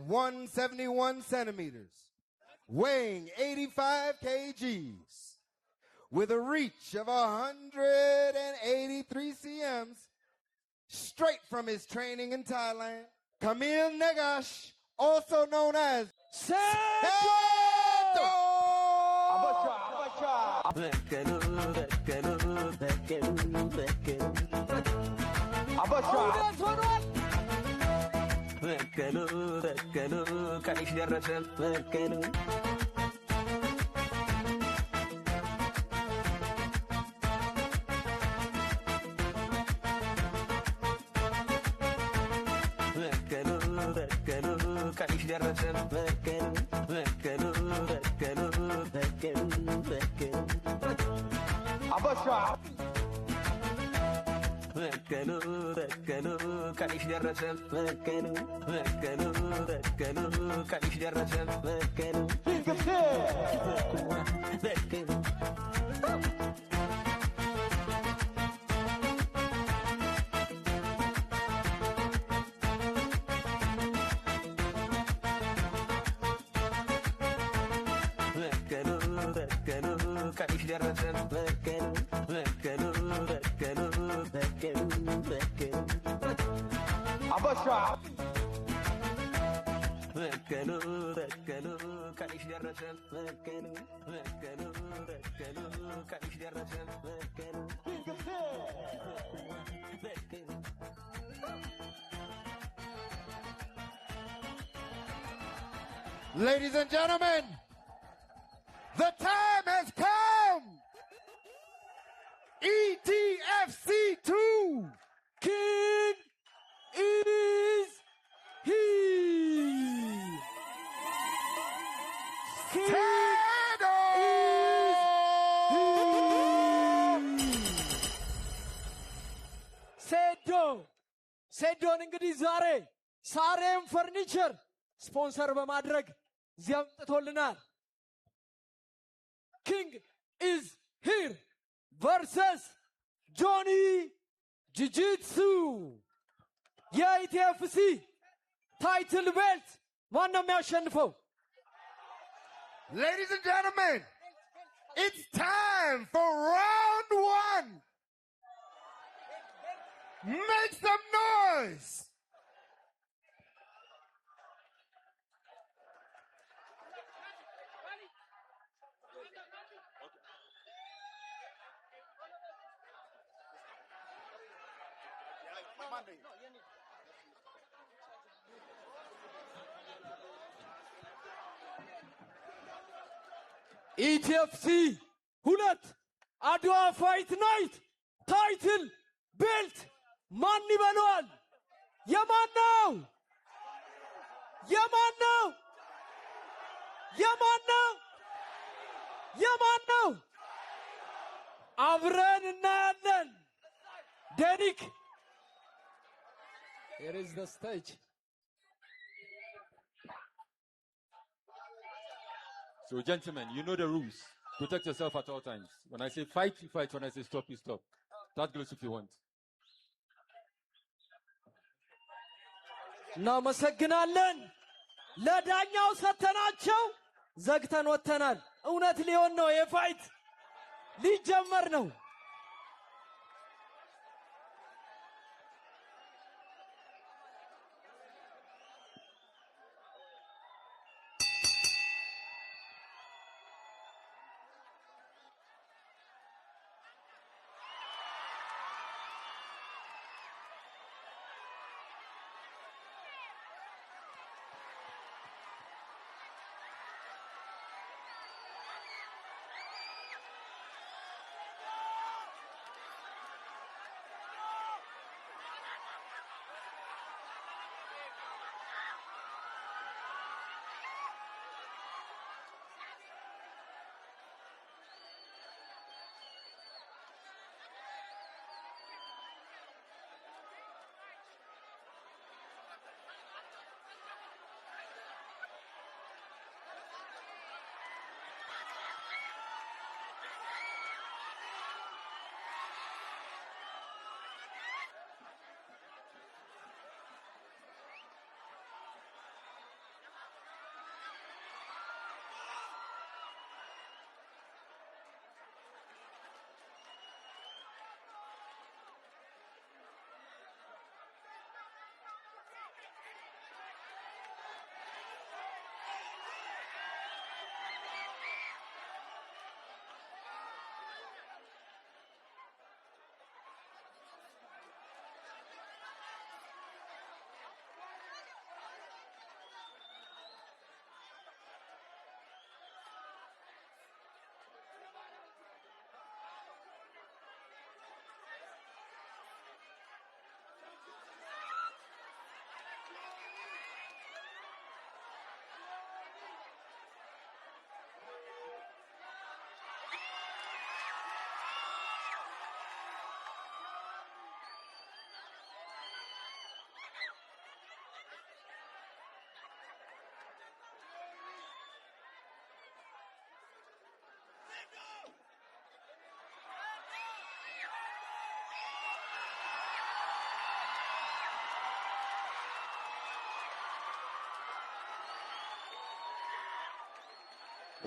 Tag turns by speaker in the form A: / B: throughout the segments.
A: 171 centimeters, weighing 85 kgs, with a reach of 183 cms, straight from his training in Thailand, Camille Negash, also known as Seto! Ladies and gentlemen, the time has come. ETFC2, King is he. King ሴዶን እንግዲህ ዛሬ ሳሬም ፈርኒቸር ስፖንሰር በማድረግ እዚያም ጥቶልናል። ኪንግ ኢዝ ሂር ቨርሰስ ጆኒ ጂጂትሱ የኢቲኤፍሲ ታይትል ቤልት ማን ነው የሚያሸንፈው?
B: Ladies and gentlemen, it's time for round one. Make some noise.
A: ኢቲኤፍሲ ሁለት አድዋ ፋይት ናይት ታይትል ቤልት ማን ይበለዋል? የማን ነው? የማን ነው? የማን ነው? የማን ነው? አብረን እናያለን። ዴኒክ here is the stage.
C: So gentlemen, you know the rules. Protect yourself at all times. When I say fight, you fight. When I say stop, you stop. That goes if you want.
A: እናመሰግናለን። ለዳኛው ሰተናቸው ዘግተን ወተናል። እውነት ሊሆን ነው። የፋይት ሊጀመር ነው።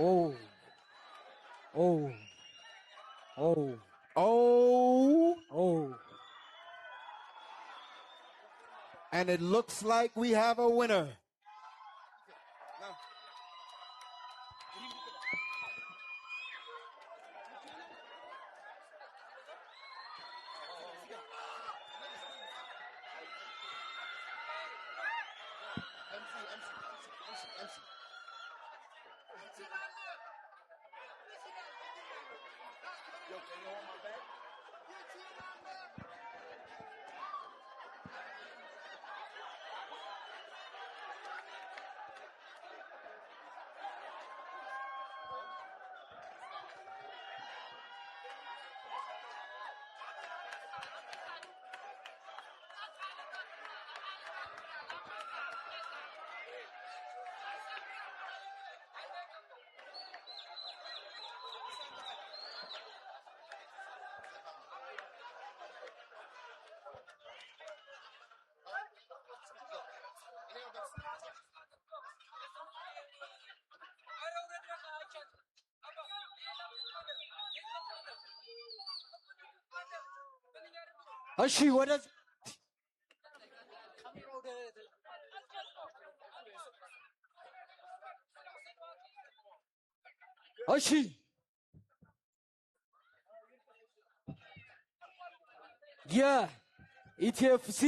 D: Oh. Oh. Oh.
A: Oh,
D: Oh.
A: and it looks like we have a winner.
D: እሺ ወደ እሺ የኢቲኤፍሲ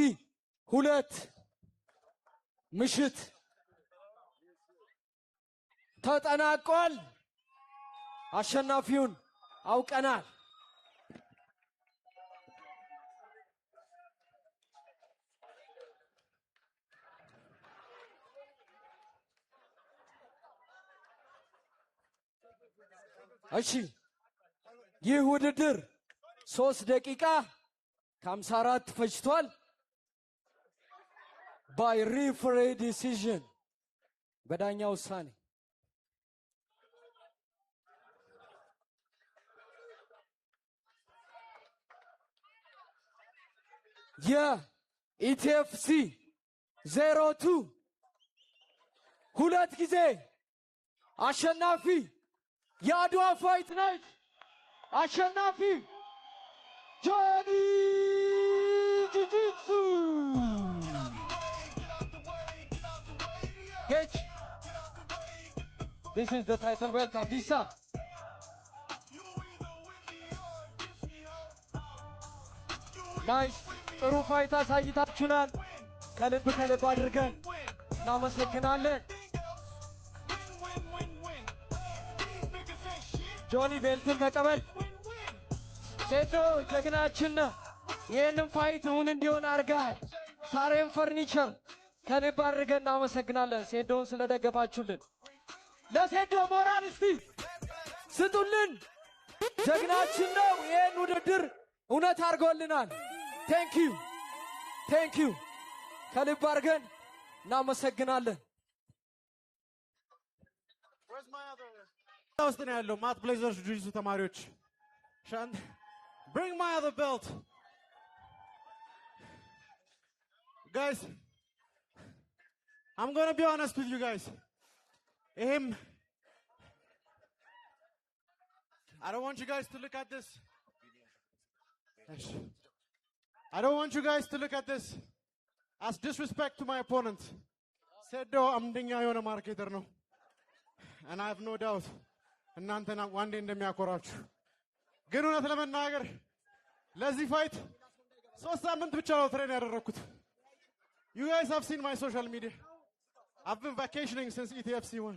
D: 2 ምሽት ተጠናቋል። አሸናፊውን አውቀናል። እሺ ይህ ውድድር 3 ደቂቃ ከ54 ፈጅቷል። by referee decision በዳኛ ውሳኔ የኢቲኤፍሲ 02 ሁለት ጊዜ አሸናፊ የአድዋ ፋይት ናይት አሸናፊ ጆኒ ጂጂትሱ Get. This is the title belt of Disa. Nice. ጥሩ ፋይት አሳይታችሁናል። ከልብ አድርገን እናመሰግናለን። ጆኒ ቤልትን ተቀበል። ሴቶ ጀግናችን ነህ። ይህንን ፋይት እውን እንዲሆን አድርገሃል። ሳሬም ፈርኒቸር ከልብ አድርገን እናመሰግናለን። ሴዶን ስለደገፋችሁልን ለሴዶ ሞራል እስቲ ስጡልን። ጀግናችን ነው። ይህን ውድድር እውነት አድርጎልናል። ቴንክ ዩ ከልብ አድርገን እናመሰግናለን።
E: ውስጥ ነው ያለው ማት ብሌዘርስ ጁጂትሱ ተማሪዎች bring my other belt guys. I'm going to be honest with you guys. I don't want you guys to look at this. I don't want you guys to look at this as disrespect to my opponent. Sedo amdinga yona marketer no. And I have no doubt እናንተና ዋንዴ እንደሚያኮራችሁ ግን እውነት ለመናገር ለዚህ ፋይት 3 ሳምንት ብቻ ነው ትሬን ያደረኩት። You guys have seen my social media. I've been vacationing since ETFC 1.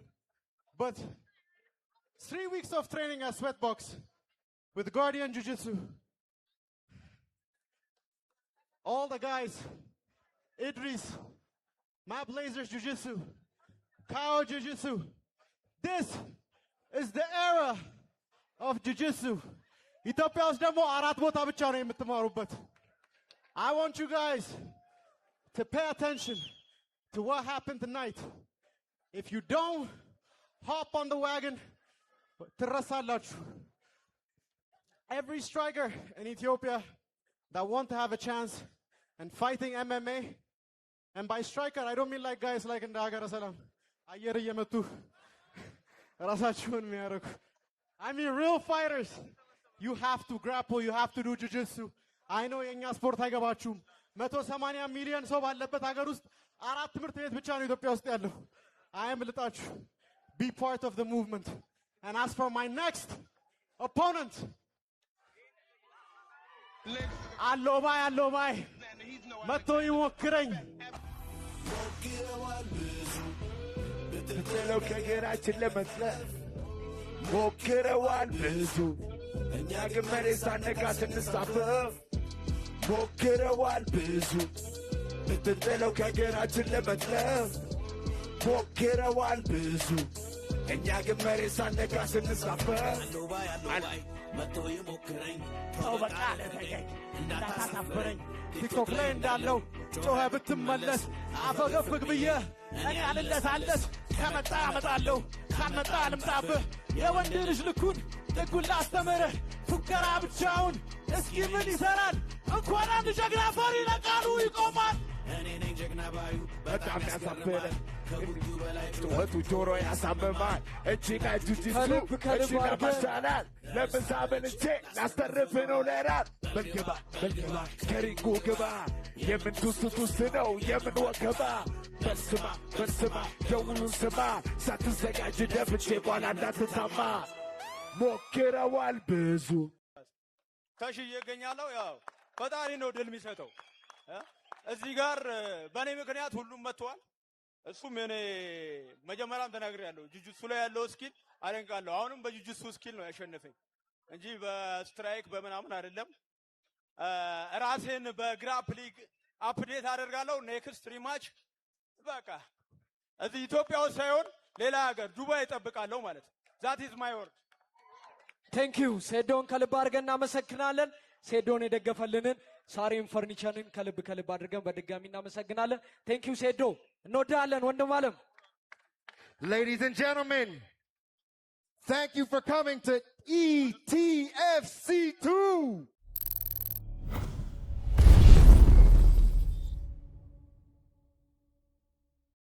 E: But 3 weeks of training at Sweatbox with Guardian Jiu-Jitsu. All the guys, Idris, Map Lasers Jiu-Jitsu, Kao Jiu-Jitsu. This is the era of Jiu-Jitsu. ኢትዮጵያ ውስጥ ደግሞ 4 ቦታ ብቻ ነው የምትማሩበት. I want you guys to pay attention to what happened tonight. If you don't hop on the wagon, ትረሳላችሁ. Every striker in Ethiopia that want to have a chance and fighting MMA, and by striker I don't mean like guys like in the Agara Salam. አየር እየመቱ ራሳችሁን የሚያረኩ I mean real fighters. You have to grapple, you have to do jiu-jitsu. I know የኛ ስፖርት አይገባችሁም። 180 ሚሊዮን ሰው ባለበት ሀገር ውስጥ 4 ትምህርት ቤት ብቻ ነው ኢትዮጵያ ውስጥ ያለው። ልጣችሁ be part of the movement. And as for my next opponent, አሎባይ መጥቶ ይሞክረኝ።
B: ብትጥለው ከገራችን ለመጥለፍ ሞክረዋል ብዙ እኛ ግን መሬት ሳነካ ስንሳፈፍ ሞክረዋል ብዙ ብትጥለው ከገራችን ለመጥለፍ ሞክረዋል ብዙ እኛ ግን መሬት ሳነካ ስንሳፈፍ
E: መጥቶ ይሞክረኝ ተው በቃ ለተገኝ እንዳታሳፍረኝ ቲክቶክ ላይ እንዳለው ጮኸ ብትመለስ አፈገፍግ ብዬ እኔ አልለሳለስ ከመጣ አመጣለሁ ካልመጣ ልምጣብህ የወንድ ልጅ ልኩን ጥጉን ላስተምርህ ፉከራ ብቻውን እስኪ ምን ይሠራል እንኳን አንድ ጀግና ፈሪ ለቃሉ ይቆማል እኔ ነኝ ጀግና ባዩ
B: በጣም ያሳፍረ ጩኸቱ ጆሮ ያሳምማል እጅና ጁጂሱ እጅና ማሻላል ለምሳ በልቼ ላስተርፍ ነው ለራት በልግባ ከሪንጉ ግባ የምን ቱስ ነው የምን ወከባ በልስማ ደውሉን ስማ ሳትዘጋጅ ደፍቼ በኋላ እንዳትታማ ሞክረዋል ብዙ
F: ከሽዬ እገኛለሁ። ያው ፈጣሪ ነው ድል የሚሰጠው። እዚህ ጋር በእኔ ምክንያት ሁሉም መጥተዋል። እሱም እኔ መጀመሪያም ተናግሬያለሁ። ጁጁትሱ ላይ ያለው ስኪል አደንቃለሁ። አሁንም በጁጁትሱ ስኪል ነው ያሸነፈኝ እንጂ በስትራይክ በምናምን አይደለም። ራሴን በግራፕሊንግ አፕዴት አደርጋለሁ። ኔክስት ሪማች በቃ እዚህ ኢትዮጵያ ውስጥ ሳይሆን ሌላ ሀገር ዱባይ እጠብቃለሁ ማለት ዛት ኢዝ ማይ ወርድ።
D: ቴንክ ዩ ሴዶን ከልብ አድርገን እናመሰግናለን። ሴዶን የደገፈልንን ሳሬም ፈርኒቸርን ከልብ አድርገን በድጋሚ እናመሰግናለን። ቴንክ ዩ ሴዶ፣ እንወዳለን ወንድም አለም።
A: Ladies and gentlemen, thank you for coming to ETFC2.